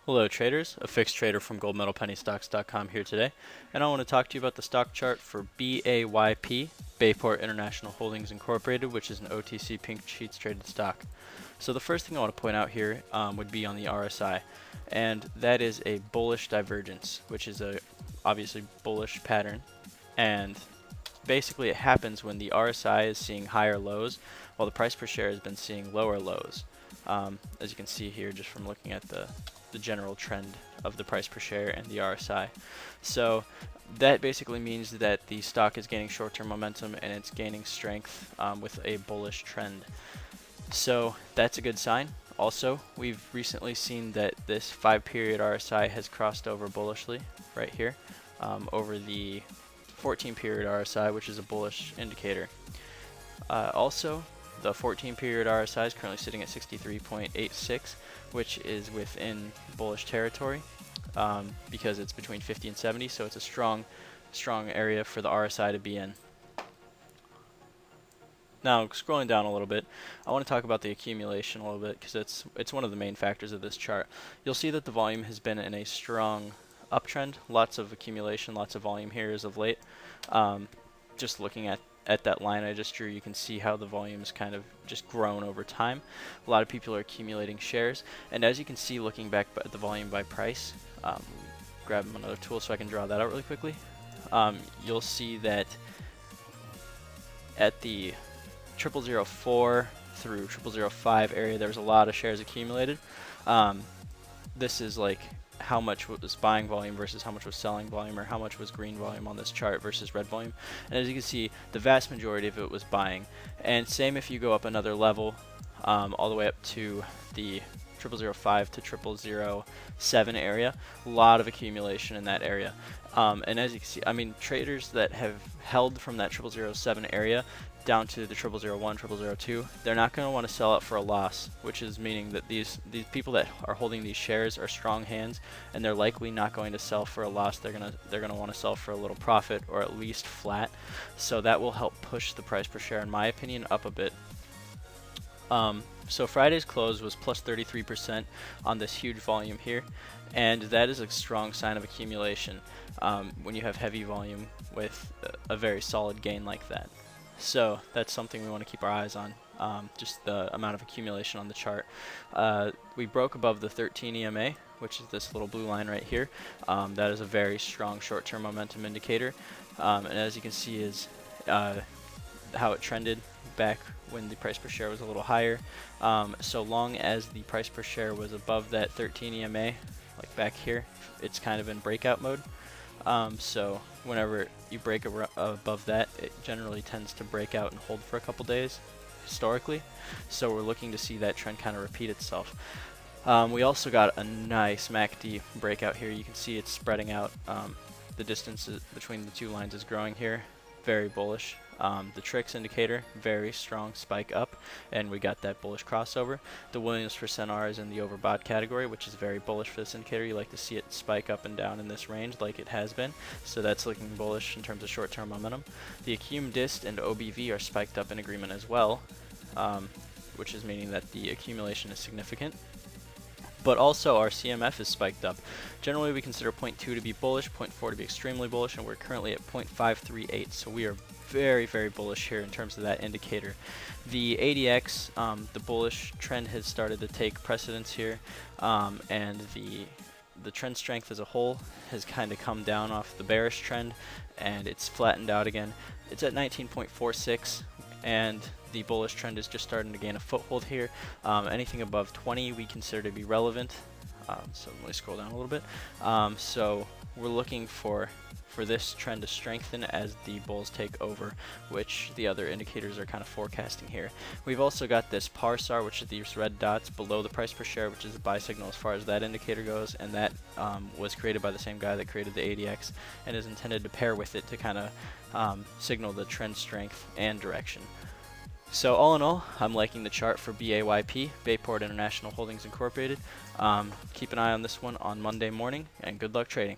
Hello traders, a fixed trader from GoldMedalPennyStocks.com here today, and I want to talk to you about the stock chart for BAYP, Bayport International Holdings Incorporated, which is an OTC pink sheets traded stock. So the first thing I want to point out here would be on the RSI, and that is a bullish divergence, which is a obviously bullish pattern, and basically it happens when the RSI is seeing higher lows while the price per share has been seeing lower lows. As you can see here just from looking at the general trend of the price per share and the RSI. So that basically means that the stock is gaining short-term momentum and it's gaining strength with a bullish trend. So that's a good sign. Also, we've recently seen that this 5-period RSI has crossed over bullishly right here over the 14-period RSI, which is a bullish indicator. Also, the 14-period RSI is currently sitting at 63.86, which is within bullish territory because it's between 50 and 70, so it's a strong area for the RSI to be in. Now, scrolling down a little bit, I want to talk about the accumulation a little bit because it's one of the main factors of this chart. You'll see that the volume has been in a strong uptrend, lots of accumulation, lots of volume here as of late. Just looking at that line I just drew, you can see how the volume's kind of just grown over time. A lot of people are accumulating shares, and as you can see looking back at the volume by price, grab another tool so I can draw that out really quickly. You'll see that at the 0004 through 0005 area there was a lot of shares accumulated. This is like how much was buying volume versus how much was selling volume, or how much was green volume on this chart versus red volume. And as you can see, the vast majority of it was buying. And same if you go up another level, all the way up to the 0005 to 0007 area, a lot of accumulation in that area. And as you can see, I mean, traders that have held from that 0007 area down to the 0001, 0002, they're not going to want to sell out for a loss, which is meaning that these people that are holding these shares are strong hands, and they're likely not going to sell for a loss. They're gonna want to sell for a little profit, or at least flat. So that will help push the price per share, in my opinion, up a bit. So Friday's close was plus 33% on this huge volume here, and that is a strong sign of accumulation when you have heavy volume with a very solid gain like that. So that's something we want to keep our eyes on, just the amount of accumulation on the chart. We broke above the 13 EMA, which is this little blue line right here. That is a very strong short-term momentum indicator, and as you can see is how it trended back when the price per share was a little higher. So long as the price per share was above that 13 EMA, like back here, it's kind of in breakout mode. So whenever you break above that, it generally tends to break out and hold for a couple days historically. So we're looking to see that trend kind of repeat itself. We also got a nice MACD breakout here. You can see it's spreading out. The distance between the two lines is growing here. Very bullish. The tricks indicator, very strong spike up, and we got that bullish crossover. The Williams percent R is in the overbought category, which is very bullish for this indicator. You like to see it spike up and down in this range like it has been, so that's looking bullish in terms of short-term momentum. The Accum Dist and OBV are spiked up in agreement as well, which is meaning that the accumulation is significant. But also our CMF is spiked up. Generally we consider 0.2 to be bullish, 0.4 to be extremely bullish, and we're currently at 0.538, so we are very, very bullish here in terms of that indicator. The ADX, the bullish trend has started to take precedence here, and the trend strength as a whole has kind of come down off the bearish trend, and it's flattened out again. It's at 19.46, and the bullish trend is just starting to gain a foothold here. Anything above 20 we consider to be relevant. So let me scroll down a little bit. So we're looking for this trend to strengthen as the bulls take over, which the other indicators are kind of forecasting here. We've also got this PARSAR, which is these red dots below the price per share, which is a buy signal as far as that indicator goes, and that was created by the same guy that created the ADX and is intended to pair with it to kind of signal the trend strength and direction. So all in all, I'm liking the chart for BAYP, Bayport International Holdings Incorporated. Keep an eye on this one on Monday morning, and good luck trading.